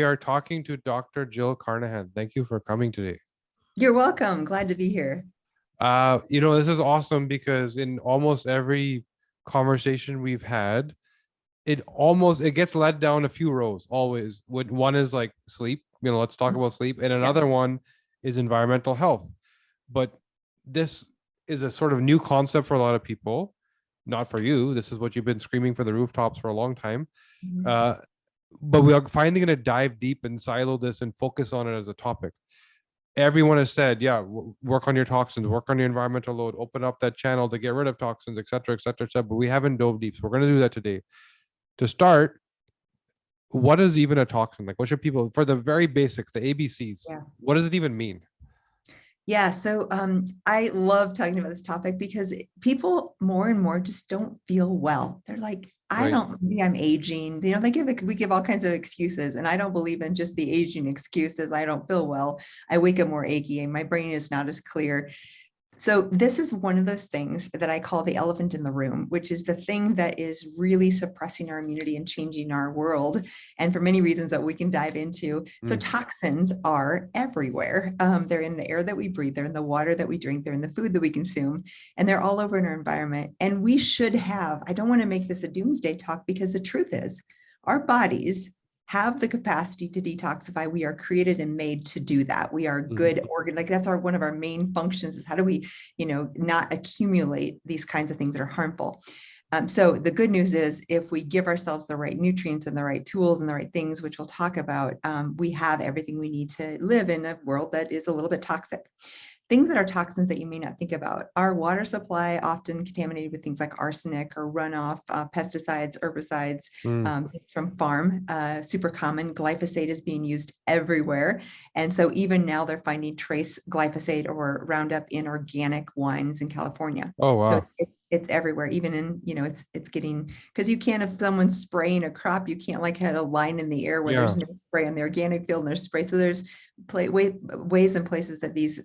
are talking to Dr. Jill Carnahan. Thank you for coming today. You're welcome. Glad to be here. This is awesome because in almost every conversation we've had, it gets led down a few rows always. One is like sleep, let's talk about sleep, and Yeah. another one is environmental health. But this is a sort of new concept for a lot of people, not for you. This is what you've been screaming for the rooftops for a long time. Mhm. Uh, but we are finally going to dive deep and silo this and focus on it as a topic. Everyone has said, yeah, work on your toxins, work on your environmental load, open up that channel to get rid of toxins, et cetera, et cetera, et cetera. But we haven't dove deep. So we're going to do that today. To start, what is even a toxin? Like, what should people, for the very basics, the ABCs, Yeah. what does it even mean? Yeah. So I love talking about this topic because people more and more just don't feel well. They're like, Right. maybe I'm aging. We give all kinds of excuses, and I don't believe in just the aging excuses. I don't feel well. I wake up more achy and my brain is not as clear. So this is one of those things that I call the elephant in the room, which is the thing that is really suppressing our immunity and changing our world. And for many reasons that we can dive into. So Mm. toxins are everywhere. They're in the air that we breathe, they're in the water that we drink, they're in the food that we consume, and they're all over in our environment. And we should have, I don't want to make this a doomsday talk because the truth is our bodies have the capacity to detoxify. We are created and made to do that. We are good organ, like that's one of our main functions is how do we, not accumulate these kinds of things that are harmful. So the good news is if we give ourselves the right nutrients and the right tools and the right things, which we'll talk about, we have everything we need to live in a world that is a little bit toxic. Things that are toxins that you may not think about. Our water supply often contaminated with things like arsenic or runoff, pesticides, herbicides Mm. from farm, super common. Glyphosate is being used everywhere. And so even now they're finding trace glyphosate or Roundup in organic wines in California. Oh, So wow. it's everywhere, even in, it's getting, because you can't, if someone's spraying a crop, you can't like have a line in the air where Yeah. there's no spray on the organic field and there's spray. So there's ways and places that these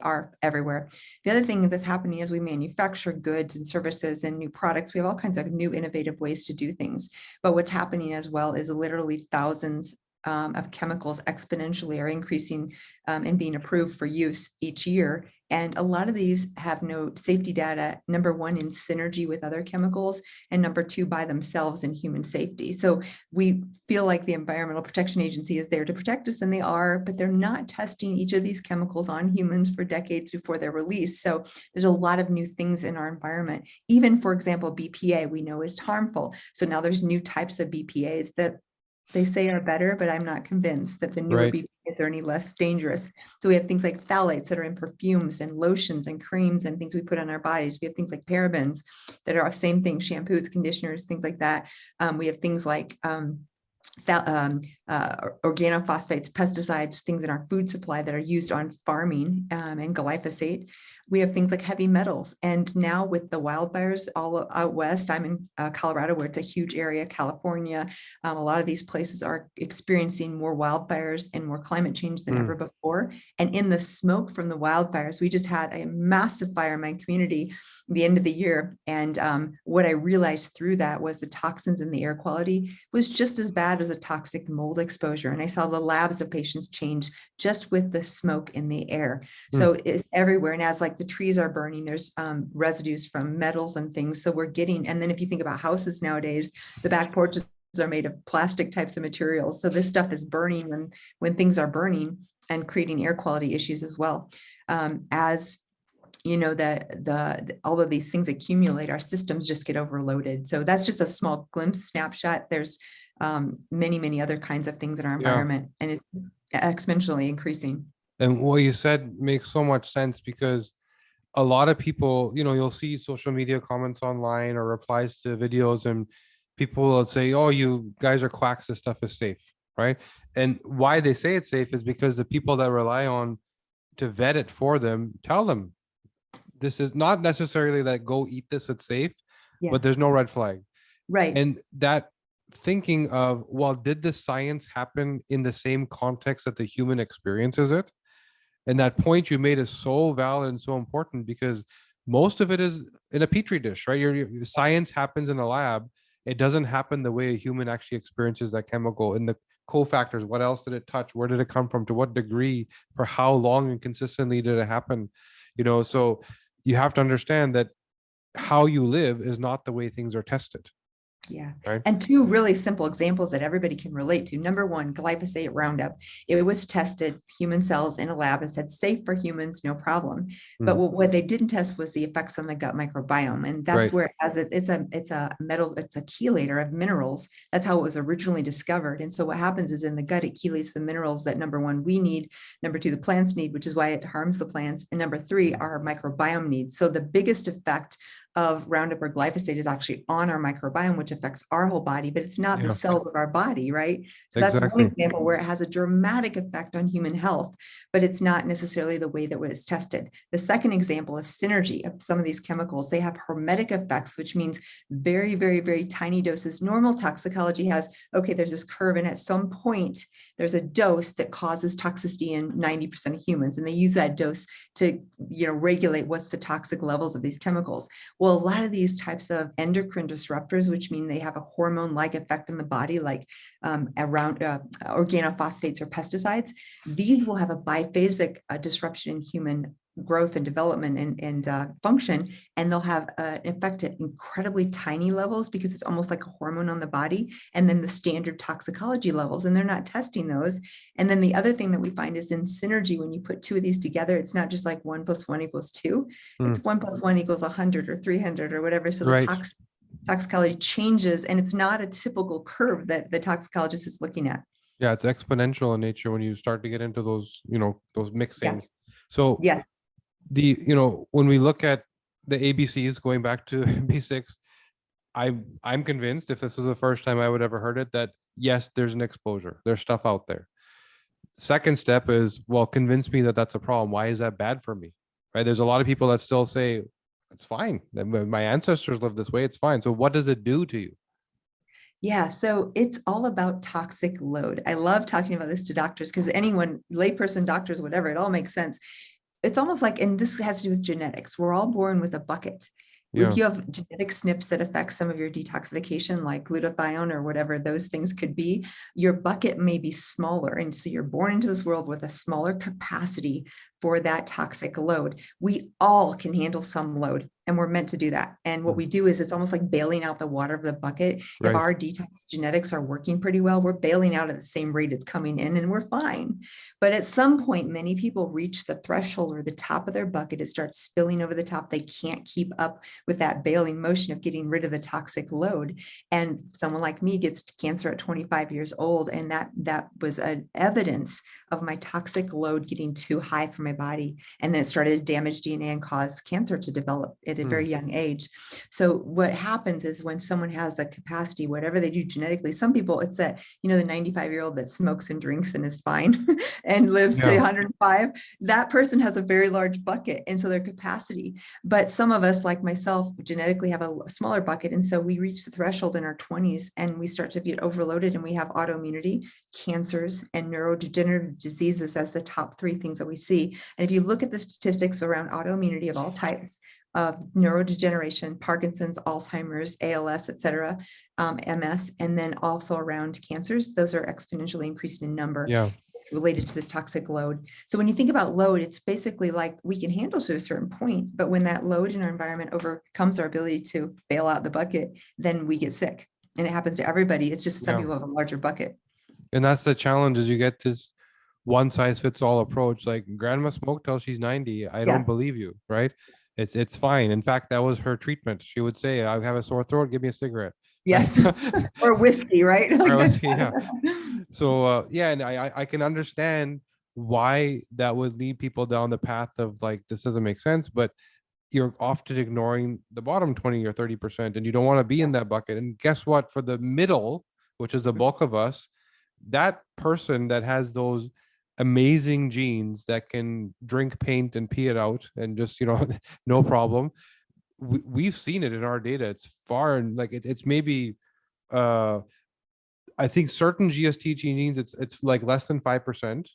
are everywhere. The other thing that's happening as we manufacture goods and services and new products, we have all kinds of new innovative ways to do things. But what's happening as well is literally thousands of chemicals exponentially are increasing and being approved for use each year. And a lot of these have no safety data, number one, in synergy with other chemicals, and number two, by themselves in human safety. So we feel like the Environmental Protection Agency is there to protect us, and they are, but they're not testing each of these chemicals on humans for decades before they're released. So there's a lot of new things in our environment. Even, for example, BPA we know is harmful. So now there's new types of BPAs that they say are better, but I'm not convinced that the newer Right. BPAs are any less dangerous. So we have things like phthalates that are in perfumes and lotions and creams and things we put on our bodies. We have things like parabens that are same thing, shampoos, conditioners, things like that. We have things like organophosphates, pesticides, things in our food supply that are used on farming, and glyphosate. We have things like heavy metals. And now with the wildfires all out west, I'm in Colorado, where it's a huge area, California. A lot of these places are experiencing more wildfires and more climate change than ever before. And in the smoke from the wildfires, we just had a massive fire in my community at the end of the year. And what I realized through that was the toxins in the air quality was just as bad as a toxic mold exposure. And I saw the labs of patients change just with the smoke in the air. So it's everywhere. And as like the trees are burning, there's residues from metals and things. So we're getting, and then if you think about houses nowadays, the back porches are made of plastic types of materials. So this stuff is burning when things are burning and creating air quality issues as well. As all of these things accumulate, our systems just get overloaded. So that's just a small glimpse snapshot. There's many other kinds of things in our Yeah. environment, and it's exponentially increasing. And what you said makes so much sense because a lot of people, you'll see social media comments online or replies to videos, and people will say, oh, you guys are quacks, this stuff is safe, right? And why they say it's safe is because the people that rely on to vet it for them tell them this is not necessarily that go eat this, it's safe, Yeah, but there's no red flag. right. And that thinking of, well, did the science happen in the same context that the human experiences it? And that point you made is so valid and so important because most of it is in a petri dish, right? Your science happens in a lab, it doesn't happen the way a human actually experiences that chemical. In the cofactors, what else did it touch? Where did it come from? To what degree? For how long and consistently did it happen? So you have to understand that how you live is not the way things are tested. Yeah. Right. And two really simple examples that everybody can relate to. Number one, glyphosate Roundup. It was tested human cells in a lab and said safe for humans, no problem. But what they didn't test was the effects on the gut microbiome. And that's where it's a metal, it's a chelator of minerals. That's how it was originally discovered. And so what happens is in the gut, it chelates the minerals that number one, we need, number two, the plants need, which is why it harms the plants. And number three, our microbiome needs. So the biggest effect of Roundup or glyphosate is actually on our microbiome, which affects our whole body, but it's not the cells of our body, right? So that's one example where it has a dramatic effect on human health, but it's not necessarily the way that it was tested. The second example is synergy of some of these chemicals. They have hermetic effects, which means very, very, very tiny doses. Normal toxicology has, okay, there's this curve, and at some point, there's a dose that causes toxicity in 90% of humans, and they use that dose to, regulate what's the toxic levels of these chemicals. Well, a lot of these types of endocrine disruptors, which mean they have a hormone-like effect in the body, like around organophosphates or pesticides, these will have a biphasic disruption in human growth and development and function, and they'll have an effect at incredibly tiny levels because it's almost like a hormone on the body, and then the standard toxicology levels, and they're not testing those. And then the other thing that we find is in synergy, when you put two of these together, it's not just like 1 + 1 = 2, it's 1 + 1 = 100 or 300 or whatever. So the toxicology changes, and it's not a typical curve that the toxicologist is looking at. Yeah, it's exponential in nature when you start to get into those, those mixings. So when we look at the ABCs, going back to basics, I'm convinced, if this was the first time I would ever heard it, that yes, there's an exposure, there's stuff out there. Second step is, well, convince me that that's a problem. Why is that bad for me? Right? There's a lot of people that still say it's fine. My ancestors lived this way. It's fine. So what does it do to you? Yeah, so it's all about toxic load. I love talking about this to doctors because anyone, layperson, doctors, whatever, it all makes sense. It's almost like, and this has to do with genetics. We're all born with a bucket. If you have genetic SNPs that affect some of your detoxification, like glutathione or whatever those things could be, your bucket may be smaller. And so you're born into this world with a smaller capacity for that toxic load. We all can handle some load, and we're meant to do that. And what we do is it's almost like bailing out the water of the bucket. If our detox genetics are working pretty well, we're bailing out at the same rate it's coming in, and we're fine. But at some point, many people reach the threshold or the top of their bucket. It starts spilling over the top. They can't keep up with that bailing motion of getting rid of the toxic load. And someone like me gets cancer at 25 years old. And that was an evidence of my toxic load getting too high for my body. And then it started to damage DNA and cause cancer to develop at a very young age. So what happens is when someone has the capacity, whatever they do genetically, some people, it's that, the 95-year-old that smokes and drinks and is fine and lives to 105, that person has a very large bucket. And so their capacity, but some of us like myself genetically have a smaller bucket. And so we reach the threshold in our 20s and we start to get overloaded, and we have autoimmunity, cancers, and neurodegenerative diseases as the top three things that we see. And if you look at the statistics around autoimmunity of all types, of neurodegeneration, Parkinson's, Alzheimer's, ALS, et cetera, MS, and then also around cancers, those are exponentially increasing in number. Related to this toxic load. So when you think about load, it's basically like we can handle to a certain point, but when that load in our environment overcomes our ability to bail out the bucket, then we get sick. And it happens to everybody. It's just some people have a larger bucket. And that's the challenge, is you get this one size fits all approach. Like, grandma smoked till she's 90. I don't believe you, right? It's fine. In fact, that was her treatment. She would say, I have a sore throat, give me a cigarette. Yes. Or whiskey, right? Or whiskey, yeah. So and I can understand why that would lead people down the path of like, this doesn't make sense, but you're often ignoring the bottom 20 or 30%, and you don't want to be in that bucket. And guess what? For the middle, which is the bulk of us, that person that has those amazing genes that can drink paint and pee it out and just, no problem. We've seen it in our data. It's far, and like it's maybe I think certain GST genes, it's like less than 5%.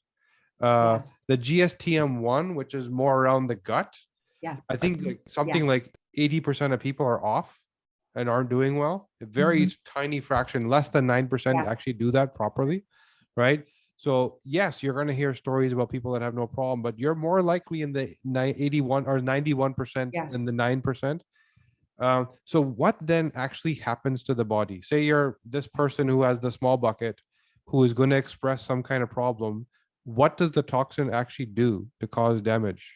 The GSTM1, which is more around the gut, I think like something like 80% of people are off. and aren't doing well. A very Mhm. tiny fraction, less than 9% Yeah, actually do that properly, right? So yes, you're going to hear stories about people that have no problem, but you're more likely in the 81 or 91% yeah. than the 9%. So what then actually happens to the body? Say you're this person who has the small bucket, who is going to express some kind of problem. What does the toxin actually do to cause damage?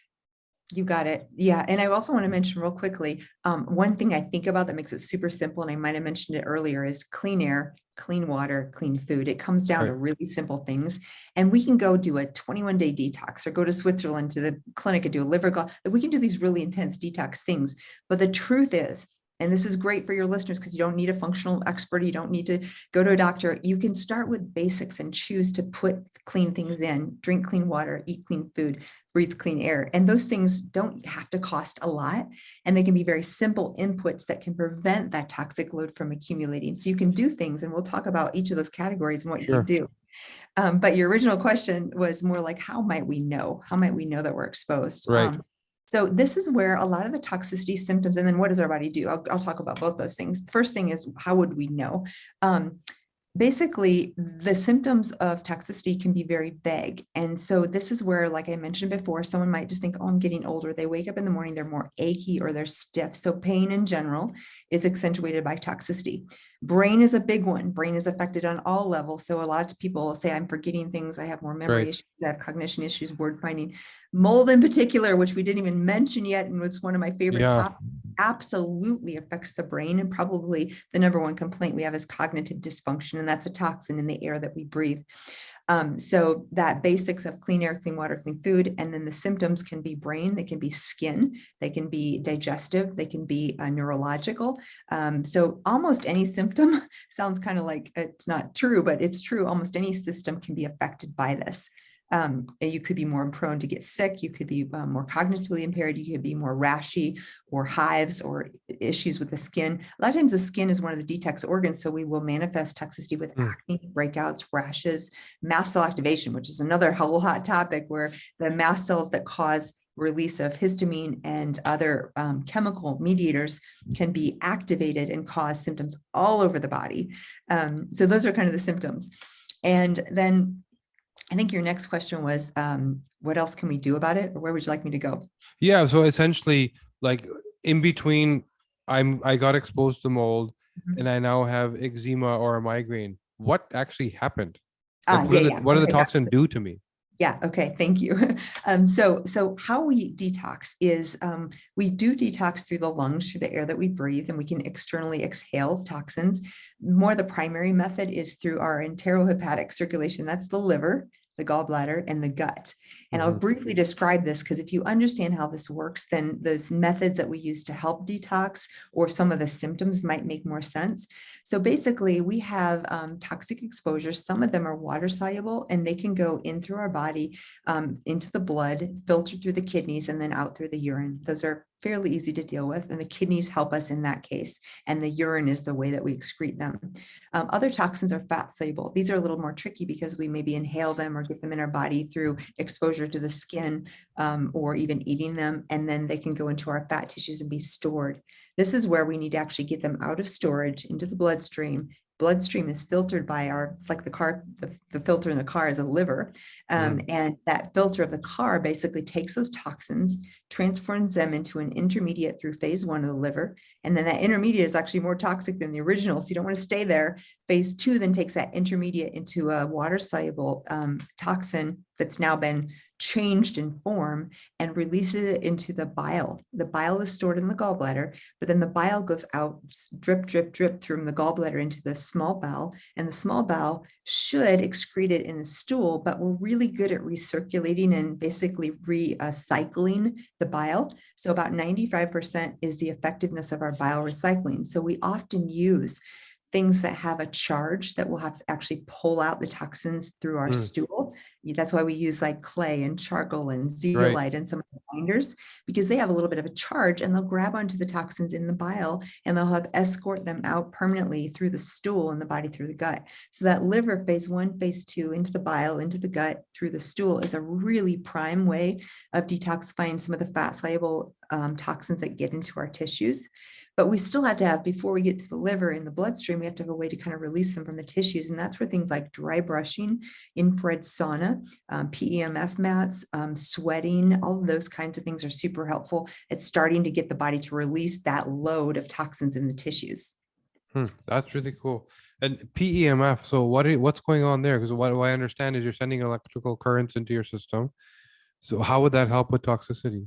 You got it. Yeah. And I also want to mention real quickly, one thing I think about that makes it super simple, and I might have mentioned it earlier, is clean air, clean water, clean food. It comes down to Right. really simple things. And we can go do a 21-day detox or go to Switzerland to the clinic and do a liver gall. We can do these really intense detox things. But the truth is, and this is great for your listeners because you don't need a functional expert. You don't need to go to a doctor. You can start with basics and choose to put clean things in, drink clean water, eat clean food, breathe clean air. And those things don't have to cost a lot. And they can be very simple inputs that can prevent that toxic load from accumulating. So you can do things, and we'll talk about each of those categories and what you can Sure. do. But your original question was more like, how might we know? How might we know that we're exposed? Right. So this is where a lot of the toxicity symptoms, and then what does our body do? I'll talk about both those things. The first thing is, how would we know? Basically, the symptoms of toxicity can be very vague. And so this is where, like I mentioned before, someone might just think, oh, I'm getting older. They wake up in the morning, they're more achy or they're stiff. So pain in general is accentuated by toxicity. Brain is a big one. Brain is affected on all levels. So a lot of people say, I'm forgetting things. I have more memory Right. issues. I have cognition issues, word finding. Mold in particular, which we didn't even mention yet, and was one of my favorite Yeah. topics, absolutely affects the brain. And probably the number one complaint we have is cognitive dysfunction, and that's a toxin in the air that we breathe. So that basics of clean air, clean water, clean food, and then the symptoms can be brain, they can be skin, they can be digestive, they can be neurological. So almost any symptom sounds kind of like it's not true, but it's true. Almost any system can be affected by this. You could be more prone to get sick. You could be more cognitively impaired. You could be more rashy or hives or issues with the skin. A lot of times the skin is one of the detox organs. So we will manifest toxicity with Mm. acne, breakouts, rashes, mast cell activation, which is another whole hot topic, where the mast cells that cause release of histamine and other chemical mediators can be activated and cause symptoms all over the body. So those are kind of the symptoms. And then I think your next question was, what else can we do about it? Or where would you like me to go? Yeah. So essentially, like in between, I got exposed to mold and Mhm. I now have eczema or a migraine. What actually happened? Like Yeah, yeah. what did the Okay, got toxin do to me? Yeah. Okay. Thank you. So how we detox is we do detox through the lungs, through the air that we breathe, and we can externally exhale toxins. More the primary method is through our enterohepatic circulation. That's the liver, the gallbladder, and the gut. And I'll Mhm. briefly describe this because if you understand how this works, then those methods that we use to help detox or some of the symptoms might make more sense. So basically, we have toxic exposures. Some of them are water soluble, and they can go in through our body, into the blood, filter through the kidneys, and then out through the urine. Those are fairly easy to deal with, and the kidneys help us in that case, and the urine is the way that we excrete them. Other toxins are fat soluble. These are a little more tricky because we maybe inhale them or get them in our body through exposure to the skin, or even eating them, and then they can go into our fat tissues and be stored. This is where we need to actually get them out of storage into the bloodstream. Bloodstream is filtered by it's like the car, the filter in the car is a liver. Mm. And that filter of the car basically takes those toxins, transforms them into an intermediate through phase one of the liver. And then that intermediate is actually more toxic than the original. So you don't want to stay there. Phase two then takes that intermediate into a water soluble toxin that's now been changed in form and releases it into the bile. The bile is stored in the gallbladder, but then the bile goes out, drip, drip, drip through the gallbladder into the small bowel, and the small bowel should excrete it in the stool, but we're really good at recirculating and basically recycling the bile. So about 95% is the effectiveness of our bile recycling. So we often use things that have a charge that will have to actually pull out the toxins through our Mm. stool. That's why we use like clay and charcoal and Right. zeolite and some of the binders, because they have a little bit of a charge and they'll grab onto the toxins in the bile and they'll have escort them out permanently through the stool and the body through the gut. So that liver phase one, phase two, into the bile, into the gut, through the stool is a really prime way of detoxifying some of the fat soluble toxins that get into our tissues. But we still have to have, before we get to the liver and the bloodstream, we have to have a way to kind of release them from the tissues. And that's where things like dry brushing, infrared sauna, PEMF mats, sweating, all of those kinds of things are super helpful at starting to get the body to release that load of toxins in the tissues. That's really cool. And PEMF, so what's going on there? Because what I understand is you're sending electrical currents into your system. So how would that help with toxicity?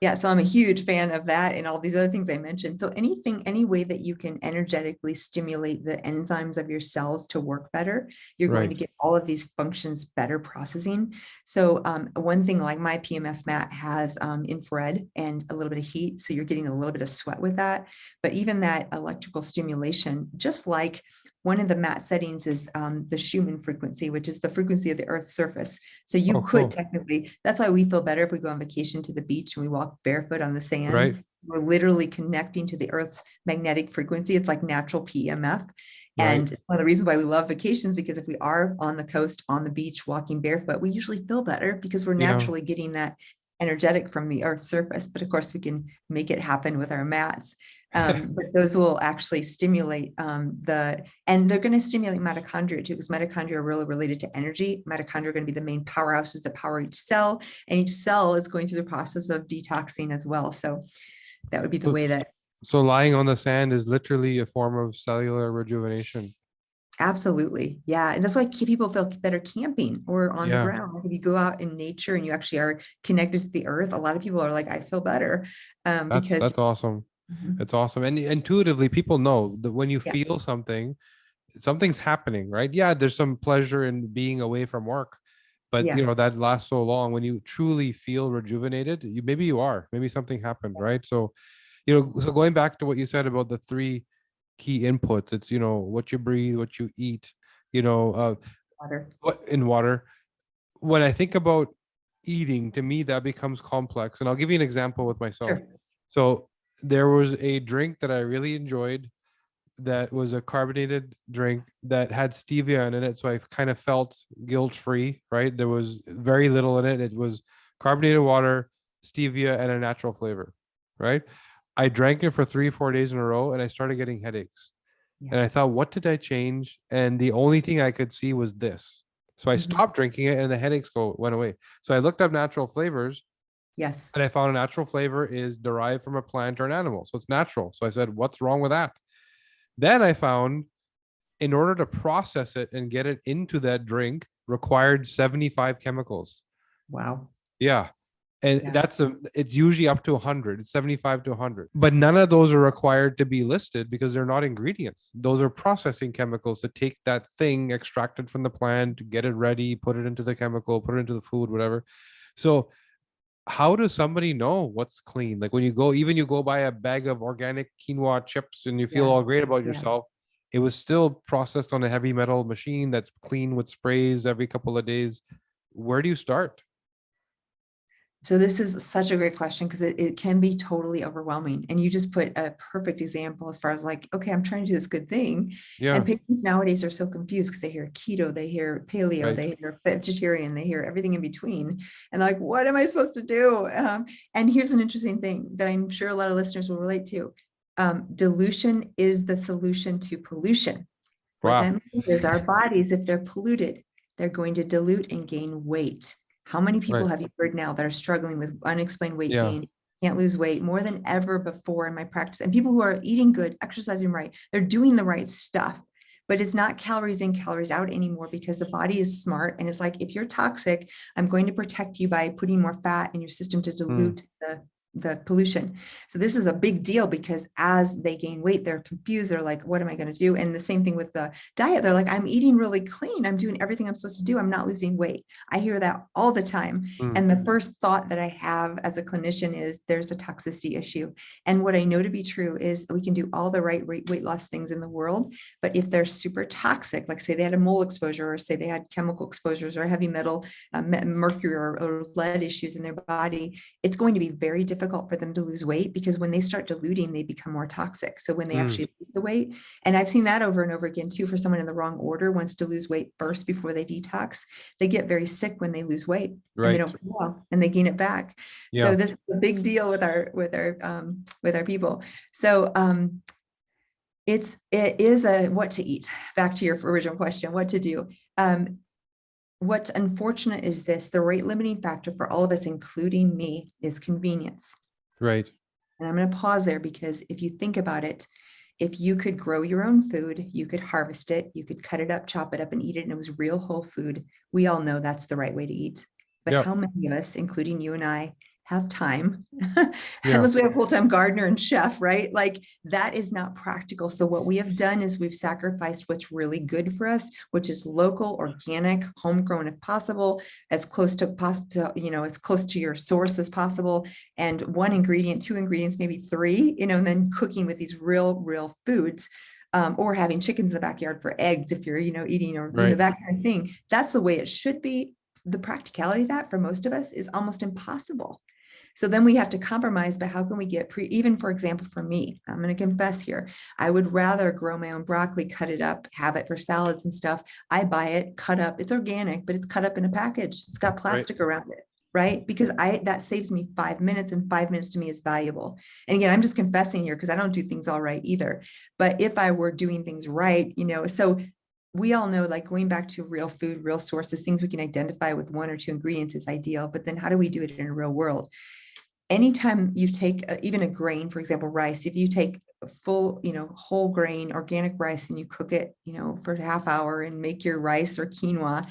Yeah, so I'm a huge fan of that and all these other things I mentioned. So any way that you can energetically stimulate the enzymes of your cells to work better, you're going to Right. get all of these functions better processing. So one thing like my PMF mat has infrared and a little bit of heat. So you're getting a little bit of sweat with that. But even that electrical stimulation, just like one of the mat settings is the Schumann frequency, which is the frequency of the Earth's surface. So you Oh, could cool. technically, that's why we feel better if we go on vacation to the beach and we walk barefoot on the Right. sand. We're literally connecting to the Earth's magnetic frequency. It's like natural PEMF. Right. And one of the reasons why we love vacations, because if we are on the coast, on the beach, walking barefoot, we usually feel better because we're Yeah. naturally getting that energetic from the Earth's surface. But of course, we can make it happen with our mats. But those will actually stimulate and they're going to stimulate mitochondria too, because mitochondria are really related to energy. Mitochondria are going to be the main powerhouses that power each cell, and each cell is going through the process of detoxing as well. So that would be the So, way that. so lying on the sand is literally a form of cellular rejuvenation. Absolutely. Yeah. And that's why people feel better camping or on the Yeah. ground. Like if you go out in nature and you actually are connected to the earth, a lot of people are like, I feel better because, That's awesome. Mhm. It's awesome. And intuitively, people know that when you Yeah, feel something, something's happening, right? Yeah, there's some pleasure in being away from work, but yeah, that lasts so long. When you truly feel rejuvenated, maybe something happened, right? So, so going back to what you said about the three key inputs, it's what you breathe, what you eat, you know, uh, water. what in water. When I think about eating, to me that becomes complex. And I'll give you an example with myself. Sure. So there was a drink that I really enjoyed that was a carbonated drink that had stevia in it. So I kind of felt guilt free, right? There was very little in it. It was carbonated water, stevia, and a natural flavor, right? I drank it for 3, 4 days in a row and I started getting headaches. Yeah. And I thought, what did I change? And the only thing I could see was this. So I Mhm. stopped drinking it and the headaches went away. So I looked up natural flavors Yes. and I found a natural flavor is derived from a plant or an animal. So it's natural. So I said, what's wrong with that? Then I found in order to process it and get it into that drink required 75 chemicals. Wow. Yeah. And Yeah. it's usually up to 100. It's 75 to 100. But none of those are required to be listed because they're not ingredients. Those are processing chemicals to take that thing extracted from the plant, get it ready, put it into the chemical, put it into the food, whatever. So how does somebody know what's clean? Like when you go buy a bag of organic quinoa chips and you feel Yeah. all great about Yeah. yourself, it was still processed on a heavy metal machine that's clean with sprays every couple of days. Where do you start? So this is such a great question because it can be totally overwhelming. And you just put a perfect example as far as like, okay, I'm trying to do this good thing. Yeah, And patients nowadays are so confused because they hear keto, they hear paleo, right. they hear vegetarian, they hear everything in between. And they're like, what am I supposed to do? And here's an interesting thing that I'm sure a lot of listeners will relate to. Dilution is the solution to pollution. What that Wow. means is our bodies, if they're polluted, they're going to dilute and gain weight. How many people Right. have you heard now that are struggling with unexplained weight Yeah. gain, can't lose weight more than ever before in my practice? And people who are eating good, exercising right, they're doing the right stuff, but it's not calories in, calories out anymore because the body is smart. And it's like, if you're toxic, I'm going to protect you by putting more fat in your system to Mm, dilute the pollution. So this is a big deal because as they gain weight, they're confused. They're like, what am I going to do? And the same thing with the diet. They're like, I'm eating really clean. I'm doing everything I'm supposed to do. I'm not losing weight. I hear that all the time. mm, And the first thought that I have as a clinician is there's a toxicity issue. And what I know to be true is we can do all the right weight loss things in the world. But if they're super toxic, like say they had a mold exposure or say they had chemical exposures or heavy metal, mercury or lead issues in their body, it's going to be very difficult difficult for them to lose weight, because when they start diluting, they become more toxic. So when they Mm, actually lose the weight, and I've seen that over and over again too, for someone in the wrong order wants to lose weight first before they detox, they get very sick when they lose weight and they right. don't feel well and they gain it back. So Yeah. this is a big deal with our people. So it is a what to eat. Back to your original question, what to do. What's unfortunate is this: the rate limiting factor for all of us, including me, is convenience. Right. And I'm going to pause there, because if you think about it, if you could grow your own food, you could harvest it, you could cut it up, chop it up and eat it, and it was real whole food, we all know that's the right way to eat. But Yep. how many of us, including you and I, have time Yeah. unless we have a full-time gardener and chef, right? Like, that is not practical. So what we have done is we've sacrificed what's really good for us, which is local, organic, homegrown if possible, as close to pasta, as close to your source as possible. And one ingredient, two ingredients, maybe three, and then cooking with these real foods. Or having chickens in the backyard for eggs if you're, eating, or, Right. that kind of thing. That's the way it should be. The practicality of that for most of us is almost impossible. So then we have to compromise, but how can we get even, for example, for me, I'm going to confess here, I would rather grow my own broccoli, cut it up, have it for salads and stuff. I buy it, cut up, it's organic, but it's cut up in a package. It's got plastic around it, right? Because that saves me 5 minutes, and 5 minutes to me is valuable. And again, I'm just confessing here because I don't do things all right either. But if I were doing things right, so we all know, like, going back to real food, real sources, things we can identify with one or two ingredients is ideal. But then how do we do it in a real world? Anytime you take even a grain, for example, rice, if you take a full, whole grain organic rice and you cook it, for a half hour and make your rice or quinoa,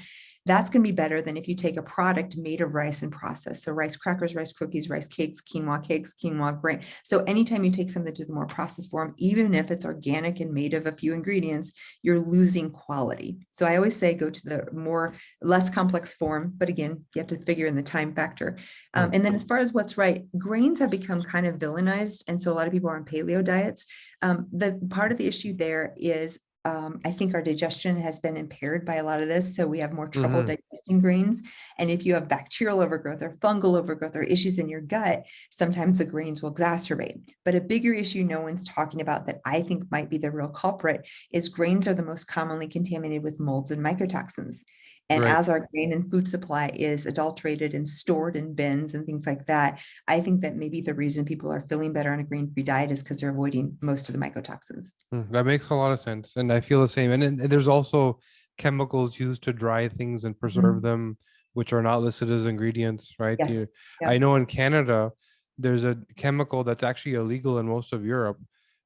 that's going to be better than if you take a product made of rice and process. So rice crackers, rice cookies, rice cakes, quinoa grain. So anytime you take something to the more processed form, even if it's organic and made of a few ingredients, you're losing quality. So I always say go to the less complex form, but again, you have to figure in the time factor. And then as far as what's right, grains have become kind of villainized. And so a lot of people are on paleo diets. The part of the issue there is I think our digestion has been impaired by a lot of this. So we have more trouble digesting grains. And if you have bacterial overgrowth or fungal overgrowth or issues in your gut, sometimes the grains will exacerbate. But a bigger issue no one's talking about that I think might be the real culprit is grains are the most commonly contaminated with molds and mycotoxins. And Right. as our grain and food supply is adulterated and stored in bins and things like that, I think that maybe the reason people are feeling better on a grain-free diet is because they're avoiding most of the mycotoxins. That makes a lot of sense. And I feel the same. And there's also chemicals used to dry things and preserve Mhm. them, which are not listed as ingredients, right? Yes. I Yep. know in Canada, there's a chemical that's actually illegal in most of Europe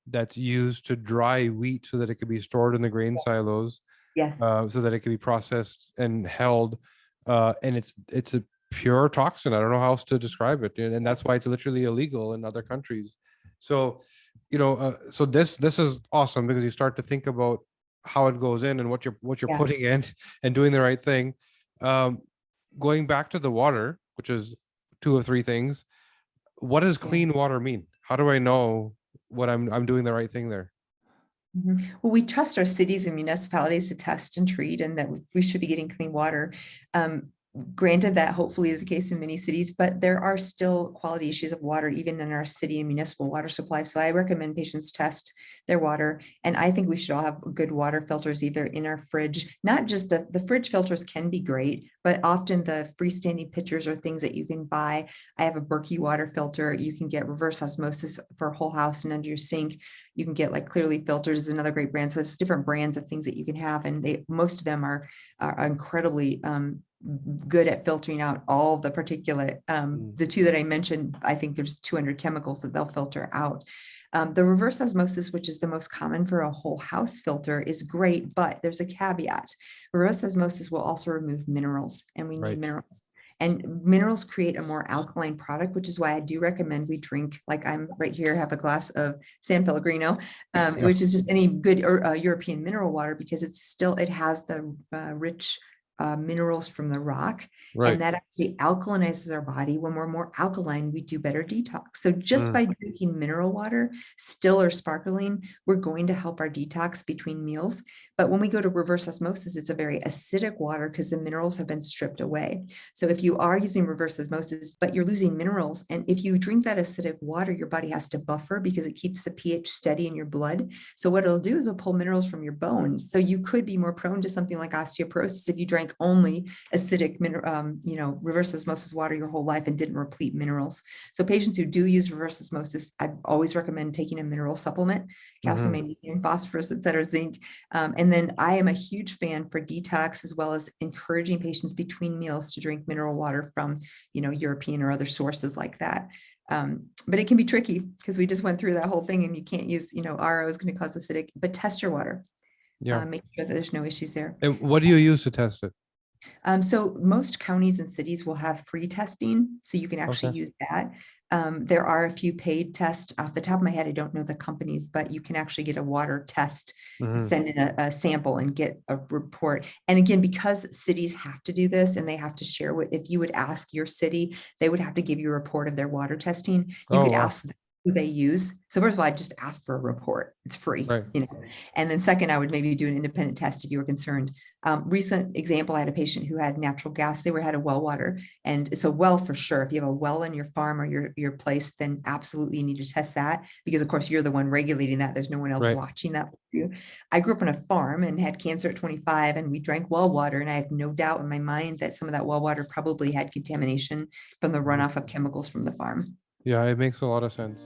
that's used to dry wheat so that it could be stored in the grain silos, Yes. so that it can be processed and held. And it's a pure toxin. I don't know how else to describe it, and that's why it's literally illegal in other countries. So, so this is awesome because you start to think about how it goes in and what you're Yeah. putting in and doing the right thing. Um, Going back to the water, which is two of three things. What does Yeah. clean water mean? How do I know what I'm doing the right thing there? Well, we trust our cities and municipalities to test and treat, and that we should be getting clean water. Granted, that hopefully is the case in many cities, but there are still quality issues of water, even in our city and municipal water supply. So I recommend patients test their water. And I think we should all have good water filters either in our fridge. Not just the fridge filters can be great, but often the freestanding pitchers are things that you can buy. I have a Berkey water filter. You can get reverse osmosis for a whole house and under your sink. You can get like Clearly Filters is another great brand. So there's different brands of things that you can have. And most of them are incredibly good at filtering out all the particulate. Mm. The two that I mentioned, I think there's 200 chemicals that they'll filter out. The reverse osmosis, which is the most common for a whole house filter, is great, but there's a caveat. Reverse osmosis will also remove minerals, and we need Right. minerals. And minerals create a more alkaline product, which is why I do recommend we drink, like I'm right here, have a glass of San Pellegrino, Yeah. which is just any good European mineral water, because it has the rich minerals from the rock, Right. and that actually alkalinizes our body. When we're more alkaline, we do better detox. So just Mm, by drinking mineral water, still or sparkling, we're going to help our detox between meals. But when we go to reverse osmosis, it's a very acidic water because the minerals have been stripped away. So if you are using reverse osmosis, but you're losing minerals, and if you drink that acidic water, your body has to buffer because it keeps the pH steady in your blood. So what it'll do is it'll pull minerals from your bones. So you could be more prone to something like osteoporosis if you drank only acidic, reverse osmosis water your whole life and didn't replete minerals. So patients who do use reverse osmosis, I always recommend taking a mineral supplement, calcium, mhm. magnesium, phosphorus, et cetera, zinc. And then I am a huge fan for detox, as well as encouraging patients between meals to drink mineral water from, European or other sources like that. But it can be tricky because we just went through that whole thing, and you can't use, RO is going to cause acidic, but test your water, Yeah. make sure that there's no issues there. And what do you use to test it? So most counties and cities will have free testing, so you can actually Okay. use that. There are a few paid tests. Off the top of my head, I don't know the companies, but you can actually get a water test, Hmm. send in a sample and get a report. And again, because cities have to do this and they have to share what, if you would ask your city, they would have to give you a report of their water testing. You Oh, could wow. ask them who they use. So first of all, I just ask for a report. It's free, Right. And then second, I would maybe do an independent test if you were concerned. Recent example, I had a patient who had natural gas. They had a well water, and it's a well for sure. If you have a well in your farm or your place, then absolutely you need to test that, because of course you're the one regulating that. There's no one else Right. watching that for you. I grew up on a farm and had cancer at 25, and we drank well water, and I have no doubt in my mind that some of that well water probably had contamination from the Mhm. runoff of chemicals from the farm. Yeah, it makes a lot of sense.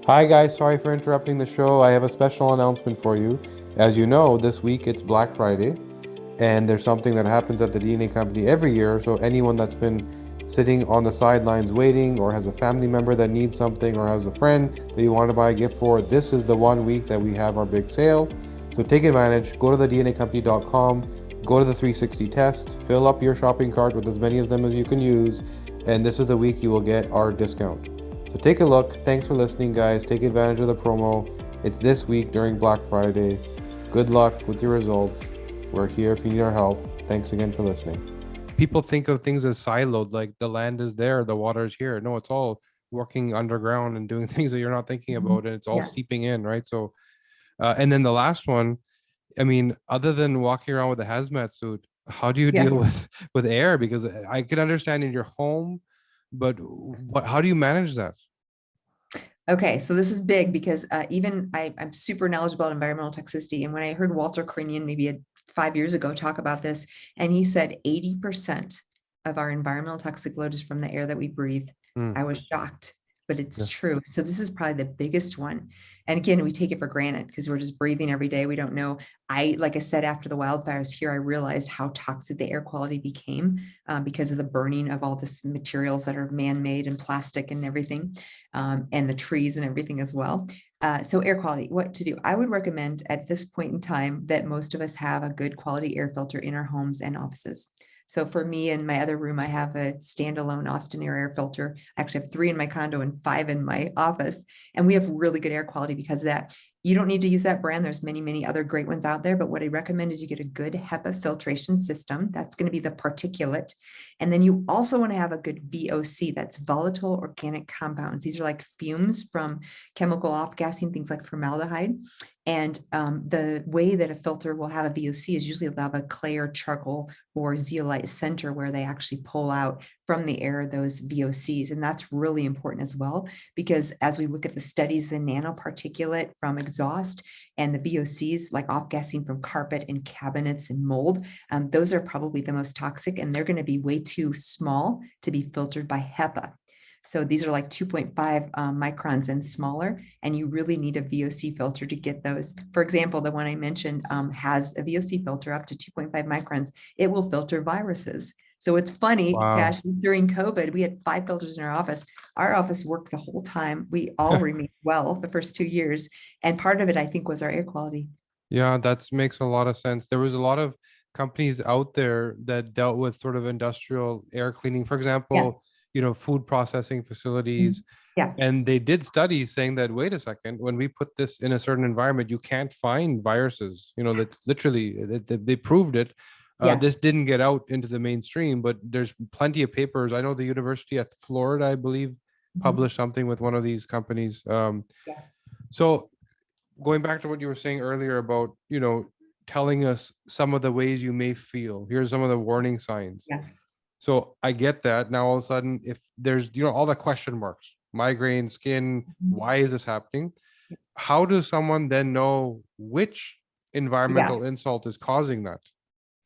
Hi, guys. Sorry for interrupting the show. I have a special announcement for you. As you know, this week it's Black Friday, and there's something that happens at the DNA company every year. So anyone that's been sitting on the sidelines waiting, or has a family member that needs something, or has a friend that you want to buy a gift for, this is the one week that we have our big sale. So take advantage. Go to the DNAcompany.com, go to the 360 test, fill up your shopping cart with as many of them as you can use, and this is the week you will get our discount. So take a look. Thanks for listening, guys. Take advantage of the promo. It's this week during Black Friday. Good luck with your results. We're here if you need our help. Thanks again for listening. People think of things as siloed, like the land is there, the water is here. No, it's all working underground and doing things that you're not thinking Mhm. about, and it's all Yeah, seeping in, right? So, and then the last one, I mean, other than walking around with a hazmat suit, how do you yeah. deal with air? Because I can understand in your home, but how do you manage that? Okay, so this is big because even I'm super knowledgeable about environmental toxicity. And when I heard Walter Krinian maybe 5 years ago talk about this, and he said 80% of our environmental toxic load is from the air that we breathe, Hmm. I was shocked, but it's Yeah. true. So this is probably the biggest one. And again, we take it for granted because we're just breathing every day. We don't know. Like I said, after the wildfires here, I realized how toxic the air quality became because of the burning of all this materials that are man-made and plastic and everything, and the trees and everything as well. So air quality, what to do? I would recommend at this point in time that most of us have a good quality air filter in our homes and offices. So for me, in my other room, I have a standalone Austin air filter. I actually have 3 in my condo and 5 in my office. And we have really good air quality because of that. You don't need to use that brand. There's many, many other great ones out there. But what I recommend is you get a good HEPA filtration system. That's going to be the particulate. And then you also want to have a good VOC, that's volatile organic compounds. These are like fumes from chemical off-gassing, things like formaldehyde. And the way that a filter will have a VOC is usually they'll have a clay or charcoal or zeolite center where they actually pull out from the air those VOCs. And that's really important as well, because as we look at the studies, the nanoparticulate from exhaust and the VOCs, like off-gassing from carpet and cabinets and mold, those are probably the most toxic, and they're going to be way too small to be filtered by HEPA. So these are like 2.5 microns and smaller, and you really need a VOC filter to get those. For example, the one I mentioned has a VOC filter up to 2.5 microns. It will filter viruses. So it's funny, Wow. Cash, during COVID, we had 5 filters in our office. Our office worked the whole time. We all remained well the first 2 years. And part of it, I think, was our air quality. Yeah, that makes a lot of sense. There was a lot of companies out there that dealt with sort of industrial air cleaning, for Yeah. example, food processing facilities. Mhm. Yeah. And they did studies saying that, wait a second, when we put this in a certain environment, you can't find viruses. That's literally, they proved it. Yeah. This didn't get out into the mainstream, but there's plenty of papers. I know the University at Florida, I believe, Mhm. published something with one of these companies. Yeah. So going back to what you were saying earlier about, telling us some of the ways you may feel. Here's some of the warning signs. Yeah. So I get that. Now all of a sudden, if there's, all the question marks, migraine, skin, Mhm. why is this happening? How does someone then know which Yeah. environmental insult is causing that?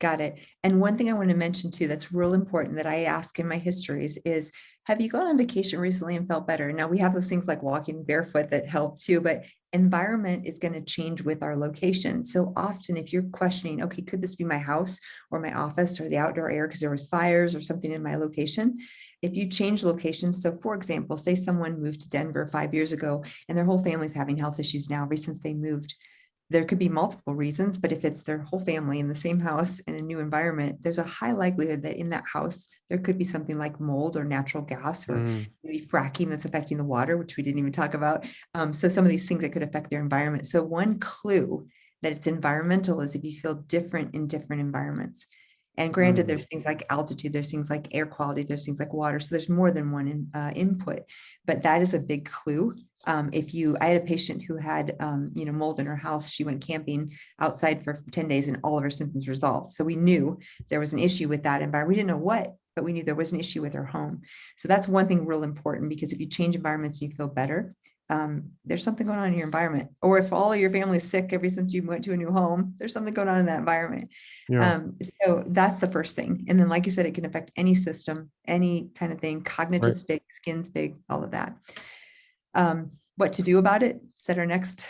Got it. And one thing I want to mention too, that's real important that I ask in my histories is, have you gone on vacation recently and felt better? Now we have those things like walking barefoot that help too, but environment is going to change with our location. So often if you're questioning, okay, could this be my house or my office or the outdoor air because there was fires or something in my location? If you change locations, so for example, say someone moved to Denver 5 years ago and their whole family's having health issues now ever since they moved, there could be multiple reasons, but if it's their whole family in the same house in a new environment, there's a high likelihood that in that house, there could be something like mold or natural gas or Mhm. maybe fracking that's affecting the water, which we didn't even talk about. So some of these things that could affect their environment. So one clue that it's environmental is if you feel different in different environments. And granted, Mhm. there's things like altitude, there's things like air quality, there's things like water. So there's more than one input, but that is a big clue. I had a patient who had, mold in her house. She went camping outside for 10 days and all of her symptoms resolved. So we knew there was an issue with that environment. We didn't know what, but we knew there was an issue with her home. So that's one thing real important, because if you change environments and you feel better, there's something going on in your environment. Or if all of your family's sick ever since you went to a new home, there's something going on in that environment. Yeah. So that's the first thing. And then, like you said, it can affect any system, any kind of thing. Right. Cognitive's big, skin's big, all of that. What to do about it? Is that our next?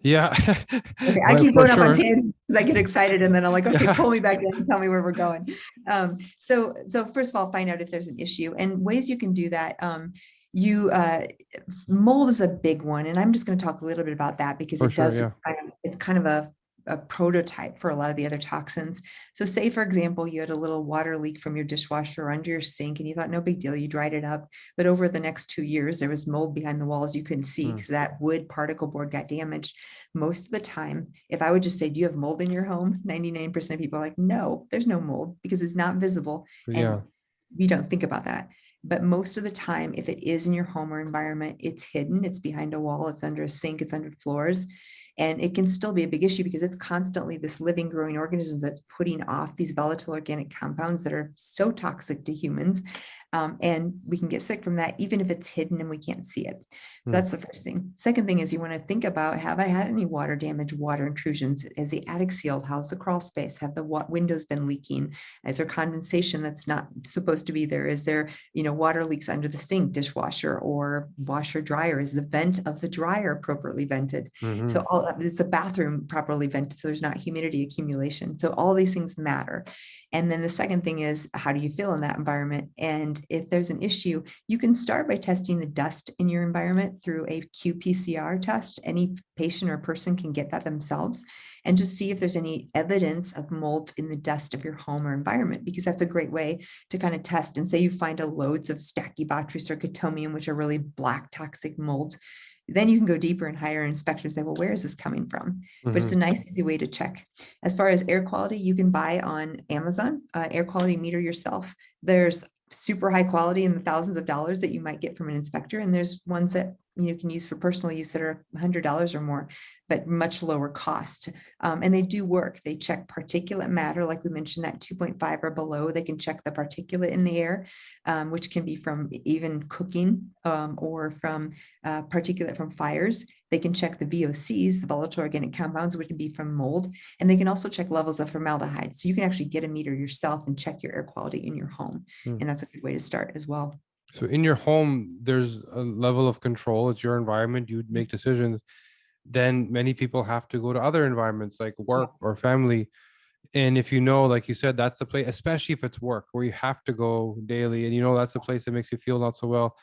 Yeah. Okay, I But keep for going up on sure. tangents because I get excited and then I'm like, okay, Yeah. pull me back in and tell me where we're going. So first of all, find out if there's an issue and ways you can do that. You Mold is a big one, and I'm just going to talk a little bit about that because For sure. Yeah. it's kind of a prototype for a lot of the other toxins. So say, for example, you had a little water leak from your dishwasher or under your sink and you thought, no big deal, you dried it up. But over the next 2 years, there was mold behind the walls you couldn't see Mm. because that wood particle board got damaged. Most of the time, if I would just say, do you have mold in your home? 99% of people are like, no, there's no mold because it's not visible. Yeah. And we don't think about that. But most of the time, if it is in your home or environment, it's hidden, it's behind a wall, it's under a sink, it's under floors. And it can still be a big issue because it's constantly this living, growing organism that's putting off these volatile organic compounds that are so toxic to humans. And we can get sick from that, even if it's hidden and we can't see it. So Mm. that's the first thing. Second thing is you want to think about, have I had any water damage, water intrusions? Is the attic sealed? How's the crawl space? Have the windows been leaking? Is there condensation that's not supposed to be there? Is there, water leaks under the sink, dishwasher, or washer dryer? Is the vent of the dryer appropriately vented? So Mhm. is the bathroom properly vented so there's not humidity accumulation? So all these things matter. And then the second thing is, how do you feel in that environment? And if there's an issue, you can start by testing the dust in your environment through a qPCR test. Any patient or person can get that themselves and just see if there's any evidence of mold in the dust of your home or environment, because that's a great way to kind of test. And say you find a loads of Stachybotrys or Cotomium, which are really black toxic molds, then you can go deeper and higher inspection and say, well, where is this coming from? But it's a Mhm. nice, easy way to check. As far as air quality, you can buy on Amazon, air quality meter yourself. There's super high quality in the thousands of dollars that you might get from an inspector. And there's ones that you can use for personal use that are $100 or more, but much lower cost. And they do work. They check particulate matter, like we mentioned, that 2.5 or below. They can check the particulate in the air, which can be from even cooking or from particulate from fires. They can check the VOCs, the volatile organic compounds, which can be from mold, and they can also check levels of formaldehyde. So you can actually get a meter yourself and check your air quality in your home. Mm. And that's a good way to start as well. So in your home, there's a level of control. It's your environment. You make decisions. Then many people have to go to other environments like Yeah. work or family. And if you know, like you said, that's the place, especially if it's work where you have to go daily and that's the place that makes you feel not so well.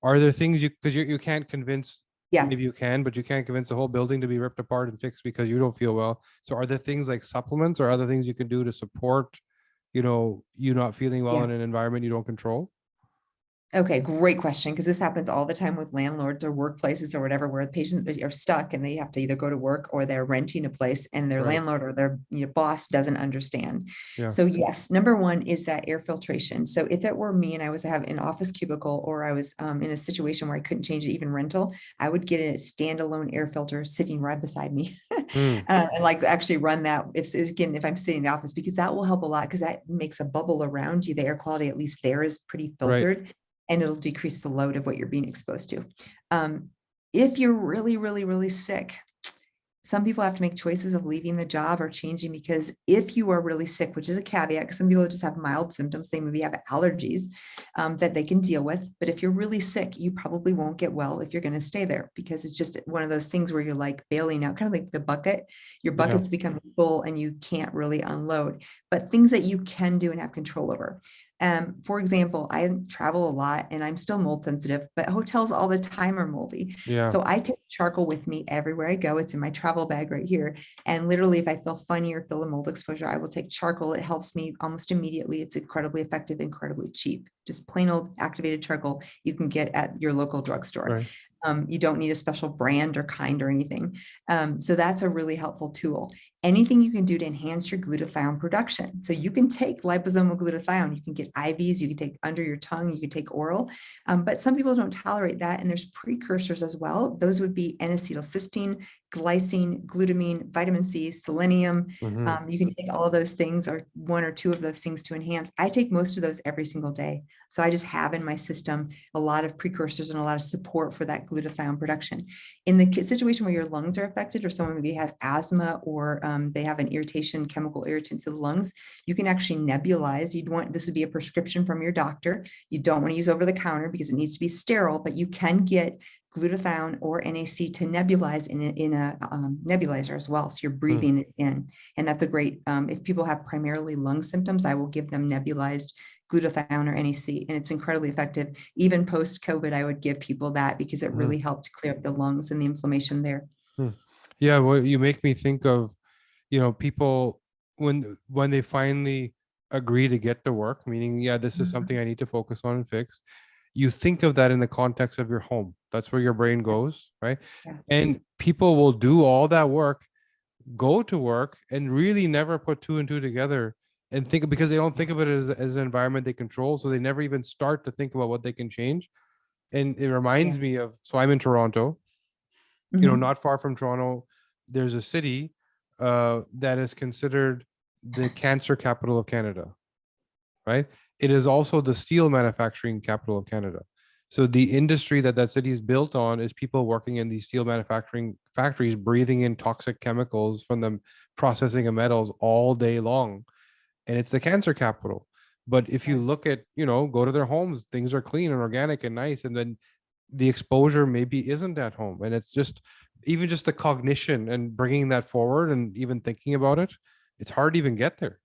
Are there things because you can't convince, Yeah. maybe you can, but you can't convince the whole building to be ripped apart and fixed because you don't feel well. So are there things like supplements or other things you can do to support, you not feeling well Yeah. in an environment you don't control? Okay, great question, because this happens all the time with landlords or workplaces or whatever, where patients are stuck and they have to either go to work or they're renting a place and their Right. landlord or their boss doesn't understand. Yeah. So yes, number one is that air filtration. So if it were me and I was to have an office cubicle, or I was in a situation where I couldn't change it, even rental, I would get a standalone air filter sitting right beside me. Mm, And like actually run that if I'm sitting in the office, because that will help a lot, because that makes a bubble around you. The air quality, at least there, is pretty right. filtered, and it'll decrease the load of what you're being exposed to. If you're really, really, really sick, some people have to make choices of leaving the job or changing, because if you are really sick, which is a caveat, because some people just have mild symptoms, they maybe have allergies that they can deal with. But if you're really sick, you probably won't get well if you're going to stay there, because it's just one of those things where you're like bailing out, kind of like the bucket. Your Yeah. bucket's becoming full and you can't really unload. But things that you can do and have control over. For example, I travel a lot and I'm still mold sensitive, but hotels all the time are moldy. Yeah. So I take charcoal with me everywhere I go. It's in my travel bag right here. And literally, if I feel funny or feel a mold exposure, I will take charcoal. It helps me almost immediately. It's incredibly effective, incredibly cheap. Just plain old activated charcoal you can get at your local drugstore. Right. You don't need a special brand or kind or anything. So that's a really helpful tool. Anything you can do to enhance your glutathione production. So you can take liposomal glutathione, you can get IVs, you can take under your tongue, you can take oral, but some people don't tolerate that. And there's precursors as well. Those would be N-acetylcysteine, glycine, glutamine, vitamin C, selenium. Hmm. You can take all of those things, or one or two of those things, to enhance. I take most of those every single day. So I just have in my system a lot of precursors and a lot of support for that glutathione production. In the situation where your lungs are affected, or someone maybe has asthma, or they have an irritation, chemical irritant to the lungs, you can actually nebulize. This would be a prescription from your doctor. You don't want to use over the counter because it needs to be sterile, but you can get glutathione or NAC to nebulize in a nebulizer as well. So you're Mm. breathing it in. And that's a great, if people have primarily lung symptoms, I will give them nebulized glutathione or NAC, and it's incredibly effective. Even post-COVID, I would give people that because it Hmm. really helped clear up the lungs and the inflammation there. Hmm. Yeah. Well, you make me think of, people when they finally agree to get to work, meaning, yeah, this is something I need to focus on and fix. You think of that in the context of your home. That's where your brain goes, right? Yeah. And people will do all that work, go to work, and really never put two and two together and think, because they don't think of it as an environment they control. So they never even start to think about what they can change. And it Yeah. reminds me of, so I'm in Toronto, Mhm. not far from Toronto, there's a city that is considered the cancer capital of Canada, right? It is also the steel manufacturing capital of Canada. So the industry that city is built on is people working in these steel manufacturing factories, breathing in toxic chemicals from the processing of metals all day long. And it's the cancer capital. But if you Yeah. look at, go to their homes, things are clean and organic and nice. And then the exposure maybe isn't at home. And it's just, even just the cognition and bringing that forward and even thinking about it, it's hard to even get there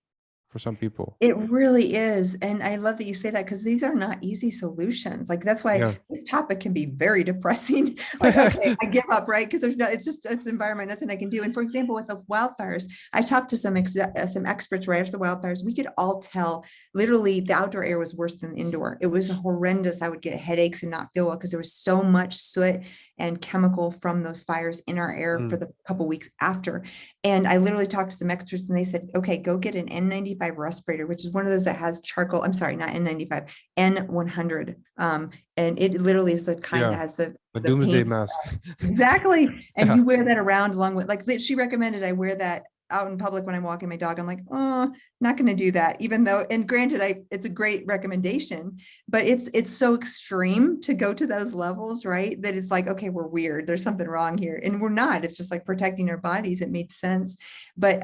for some people. It really is. And I love that you say that, because these are not easy solutions. Like, that's why Yeah. this topic can be very depressing. Like, okay, I give up, right? Because it's environment, nothing I can do. And for example, with the wildfires, I talked to some experts right after the wildfires. We could all tell literally the outdoor air was worse than indoor. It was horrendous. I would get headaches and not feel well because there was so much soot and chemical from those fires in our air for Mm. the couple weeks after. And I literally talked to some experts and they said, okay, go get an N95 respirator, which is one of those that has charcoal. I'm sorry, not N95, N100. And it literally is the kind that Yeah. has A the doomsday paint. mask. Exactly. And Yeah. you wear that around along with, like, she recommended I wear that out in public when I'm walking my dog. I'm like, oh, not going to do that, even though, and granted, it's a great recommendation, but it's so extreme to go to those levels, right? That it's like, okay, we're weird. There's something wrong here. And we're not. It's just like protecting our bodies. It makes sense. But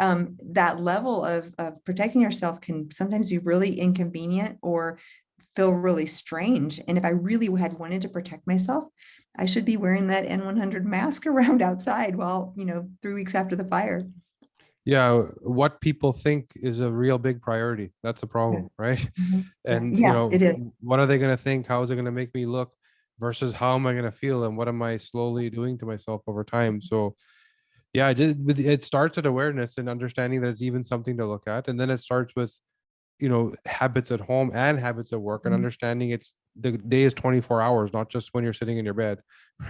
that level of protecting yourself can sometimes be really inconvenient or feel really strange. And if I really had wanted to protect myself, I should be wearing that N100 mask around outside while, 3 weeks after the fire. Yeah. What people think is a real big priority. That's a Yeah. problem, right? Mhm. Yeah, And, yeah, it is. what are they going to think? How is it going to make me look versus how am I going to feel? And what am I slowly doing to myself over time? So, yeah, it starts at awareness and understanding that it's even something to look at. And then it starts with, habits at home and habits at work, and Mhm. understanding it's the day is 24 hours, not just when you're sitting in your bed,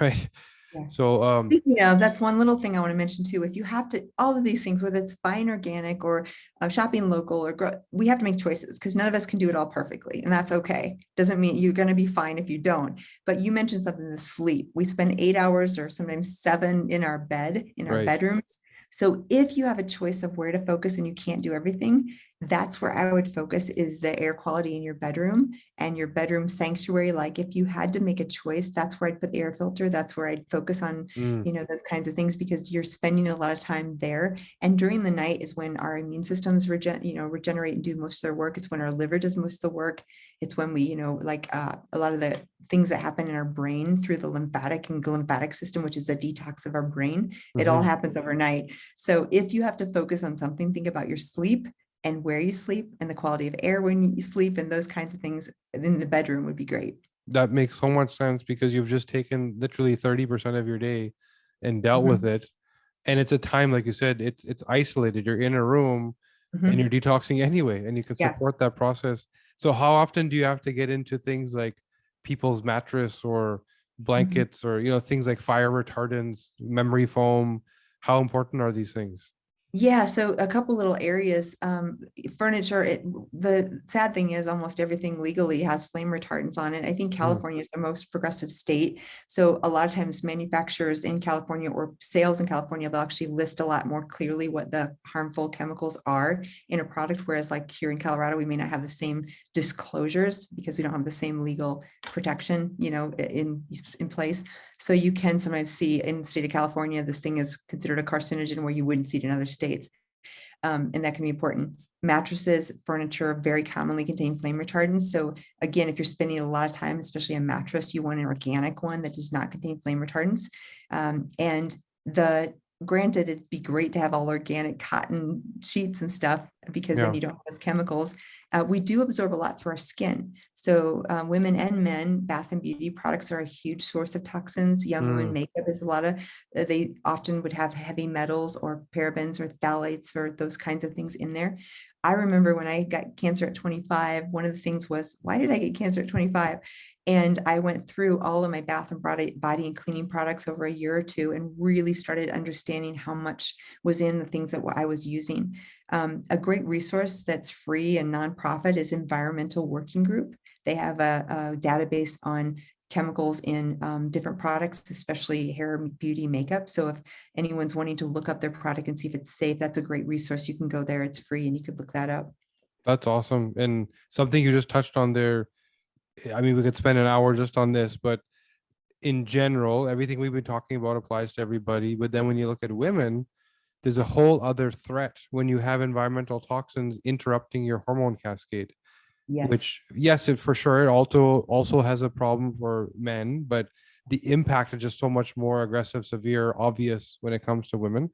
right? Yeah. So Speaking of, that's one little thing I want to mention too. If you have to, all of these things, whether it's buying organic or shopping local or we have to make choices because none of us can do it all perfectly. And that's okay. Doesn't mean you're going to be fine if you don't. But you mentioned something, the sleep. We spend 8 hours or sometimes 7 in our bed, in our right. bedrooms. So if you have a choice of where to focus and you can't do everything, that's where I would focus is the air quality in your bedroom and your bedroom sanctuary. Like if you had to make a choice, that's where I'd put the air filter. That's where I'd focus on, Mm, those kinds of things because you're spending a lot of time there. And during the night is when our immune systems regenerate and do most of their work. It's when our liver does most of the work. It's when we, a lot of the things that happen in our brain through the lymphatic system, which is a detox of our brain. It all mhm. happens overnight. So if you have to focus on something, think about your sleep and where you sleep and the quality of air when you sleep and those kinds of things in the bedroom would be great. That makes so much sense because you've just taken literally 30% of your day and dealt with Mhm. it. And it's a time, like you said, it's isolated. You're in a room and you're Mhm. detoxing anyway, and you can Yeah. support that process. So how often do you have to get into things like people's mattress or Mhm. blankets or things like fire retardants, memory foam? How important are these things? Yeah, so a couple little areas, furniture, the sad thing is almost everything legally has flame retardants on it. I think Mm, California is the most progressive state. So a lot of times manufacturers in California or sales in California, they'll actually list a lot more clearly what the harmful chemicals are in a product. Whereas like here in Colorado, we may not have the same disclosures because we don't have the same legal protection, in place. So you can sometimes see in the state of California, this thing is considered a carcinogen where you wouldn't see it in other states. And that can be important. Mattresses, furniture very commonly contain flame retardants. So again, if you're spending a lot of time, especially a mattress, you want an organic one that does not contain flame retardants. And the granted, it'd be great to have all organic cotton sheets and stuff because then yeah. you don't have those chemicals. We do absorb a lot through our skin. So women and men, bath and beauty products are a huge source of toxins. Young women Mm, makeup is a lot of, they often would have heavy metals or parabens or phthalates or those kinds of things in there. I remember when I got cancer at 25, one of the things was, why did I get cancer at 25? And I went through all of my bath and body and cleaning products over a year or two and really started understanding how much was in the things that I was using. A great resource that's free and nonprofit is Environmental Working Group. They have a database on chemicals in different products, especially hair, beauty, makeup. So if anyone's wanting to look up their product and see if it's safe, that's a great resource. You can go there. It's free and you could look that up. that's awesome. And something you just touched on there, I mean, we could spend an hour just on this, but in general, everything we've been talking about applies to everybody. But then when you look at women, there's a whole other threat when you have environmental toxins interrupting your hormone cascade, Yes. which yes, it for sure it also has a problem for men, but the impact is just so much more aggressive, severe, obvious when it comes to women.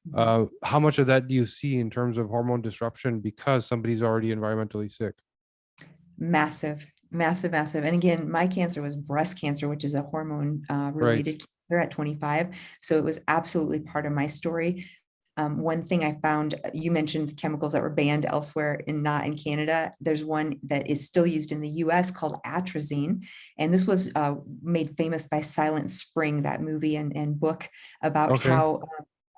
Mhm. How much of that do you see in terms of hormone disruption because somebody's already environmentally sick? Massive, massive, massive. And again, my cancer was breast cancer, which is a hormone Right. related cancer at 25. So it was absolutely part of my story. One thing I found, you mentioned chemicals that were banned elsewhere and not in Canada. There's one that is still used in the US called atrazine. And this was made famous by Silent Spring, that movie and book about Okay. how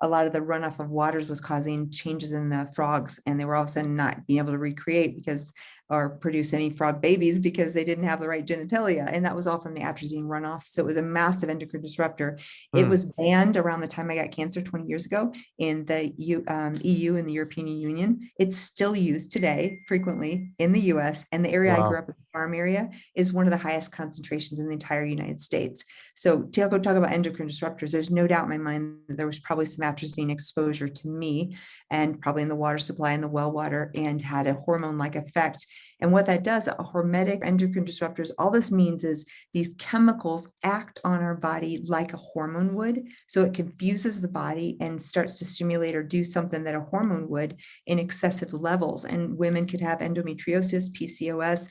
a lot of the runoff of waters was causing changes in the frogs. And they were all of a sudden not being able to recreate because or produce any frog babies because they didn't have the right genitalia. And that was all from the atrazine runoff. So it was a massive endocrine disruptor. It Hmm. was banned around the time I got cancer 20 years ago in the EU and the European Union. It's still used today frequently in the US. And the area I grew Wow. up in, the farm area, is one of the highest concentrations in the entire United States. So to go talk about endocrine disruptors, there's no doubt in my mind that there was probably some atrazine exposure to me and probably in the water supply and the well water and had a hormone-like effect. And what that does, a hormetic endocrine disruptors, all this means is these chemicals act on our body like a hormone would. So it confuses the body and starts to stimulate or do something that a hormone would in excessive levels. And women could have endometriosis, PCOS,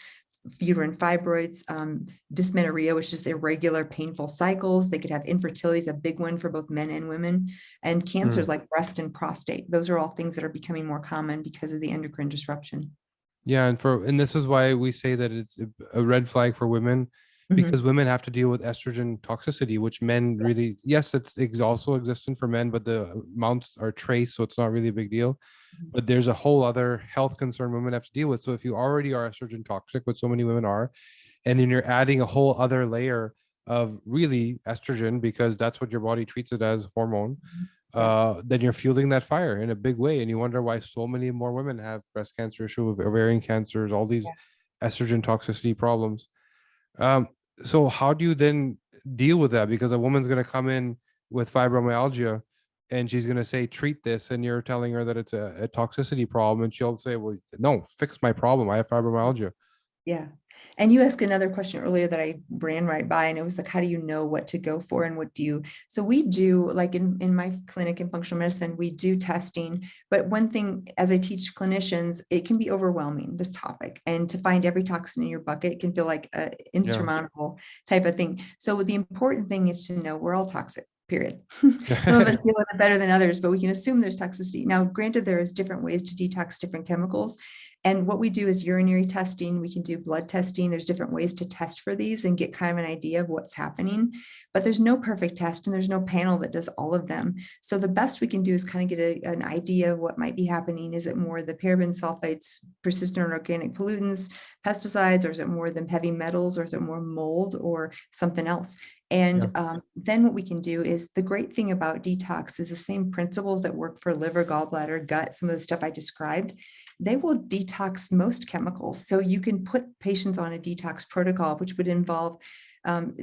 uterine fibroids, dysmenorrhea, which is irregular, painful cycles. They could have infertility, is a big one for both men and women, and Hmm. cancers like breast and prostate. Those are all things that are becoming more common because of the endocrine disruption. Yeah, and this is why we say that it's a red flag for women, Mhm. because women have to deal with estrogen toxicity, which men really, yes, also existent for men, but the amounts are trace, so it's not really a big deal. But there's a whole other health concern women have to deal with. So if you already are estrogen toxic, which so many women are, and then you're adding a whole other layer of really estrogen, because that's what your body treats it as, hormone, Yeah. then you're fueling that fire in a big way. And you wonder why so many more women have breast cancer, issue, ovarian cancers, all these Yeah. estrogen toxicity problems. Um, so how do you then deal with that? Because a woman's going to come in with fibromyalgia and she's going to say, treat this. And you're telling her that it's a toxicity problem. And she'll say, well, no, fix my problem. I have fibromyalgia. Yeah. And you asked another question earlier that I ran right by, and it was like, how do you know what to go for and what do you? So we do, like in my clinic in functional medicine, we do testing. But one thing, as I teach clinicians, it can be overwhelming, this topic. And to find every toxin in your bucket can feel like an Yeah. insurmountable type of thing. So the important thing is to know we're all toxic. Period. Some of us deal with it better than others, but we can assume there's toxicity. Now, granted, there is different ways to detox different chemicals. And what we do is urinary testing. We can do blood testing. There's different ways to test for these and get kind of an idea of what's happening. But there's no perfect test and there's no panel that does all of them. So the best we can do is kind of get an idea of what might be happening. Is it more the paraben, sulfites, persistent organic pollutants, pesticides, or is it more the heavy metals, or is it more mold or something else? And then what we can do is, the great thing about detox is the same principles that work for liver, gallbladder, gut, some of the stuff I described, they will detox most chemicals. So you can put patients on a detox protocol, which would involve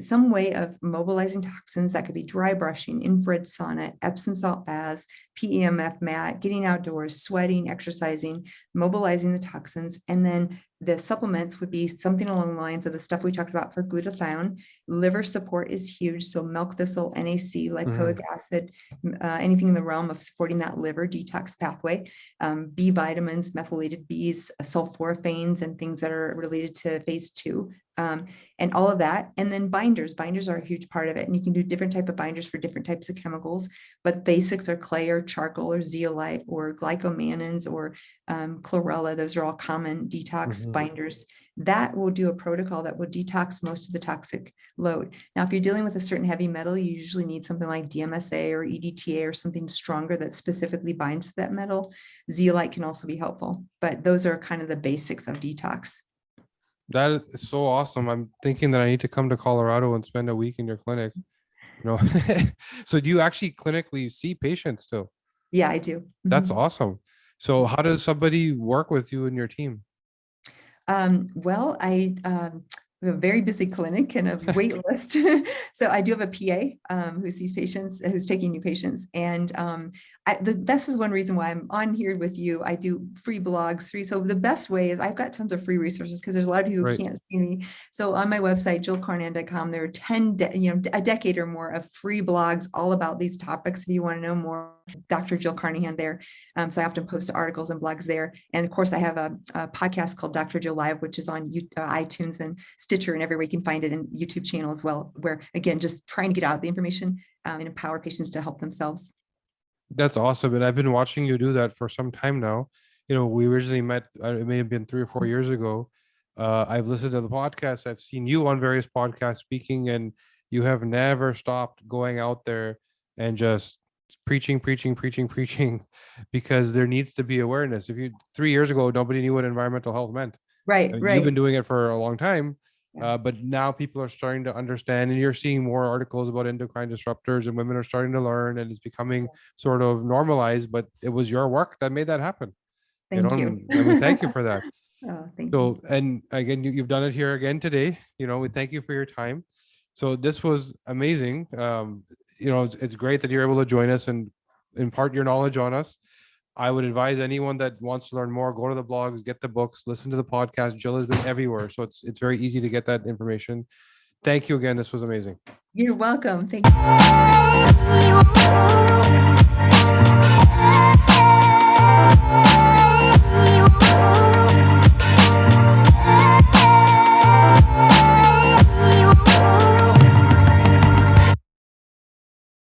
some way of mobilizing toxins. That could be dry brushing, infrared sauna, Epsom salt baths, PEMF mat, getting outdoors, sweating, exercising, mobilizing the toxins. And then the supplements would be something along the lines of the stuff we talked about for glutathione. Liver support is huge. So milk thistle, NAC, lipoic acid, anything in the realm of supporting that liver detox pathway. B vitamins, methylated Bs, sulforaphanes, and things that are related to phase 2. And all of that. And then binders. Binders are a huge part of it. And you can do different type of binders for different types of chemicals, but basics are clay or charcoal or zeolite or glycomannans or chlorella. Those are all common detox binders. That will do a protocol that will detox most of the toxic load. Now, if you're dealing with a certain heavy metal, you usually need something like DMSA or EDTA or something stronger that specifically binds to that metal. Zeolite can also be helpful, but those are kind of the basics of detox. That is so awesome. I'm thinking that I need to come to Colorado and spend a week in your clinic. You know, so do you actually clinically see patients still? Yeah, I do. That's awesome. So how does somebody work with you and your team? Well, I have a very busy clinic and a wait list. So I do have a PA who sees patients, who's taking new patients. And this is one reason why I'm on here with you. I do free blogs. So the best way is, I've got tons of free resources because there's a lot of you who can't see me. So on my website, jillcarnahan.com, there are a decade or more of free blogs all about these topics. If you want to know more, Dr. Jill Carnahan there. So I often post articles and blogs there. And of course, I have a podcast called Dr. Jill Live, which is on iTunes and Stitcher and everywhere you can find it, and YouTube channel as well, where, again, just trying to get out the information and empower patients to help themselves. That's awesome. And I've been watching you do that for some time now. You know, we originally met, it may have been 3 or 4 years ago. I've listened to the podcast. I've seen you on various podcasts speaking, and you have never stopped going out there and just preaching, because there needs to be awareness. If you 3 years ago, nobody knew what environmental health meant. Right. You've been doing it for a long time. Yeah. But now people are starting to understand, and you're seeing more articles about endocrine disruptors, and women are starting to learn, and it's becoming sort of normalized. But it was your work that made that happen. Thank you. And we thank you for that. Oh, thank So, you. and again, you've done it here again today. We thank you for your time. So this was amazing. It's great that you're able to join us and impart your knowledge on us. I would advise anyone that wants to learn more, go to the blogs, get the books, listen to the podcast. Jill has been everywhere, so it's very easy to get that information. Thank you again. This was amazing. You're welcome. Thank you.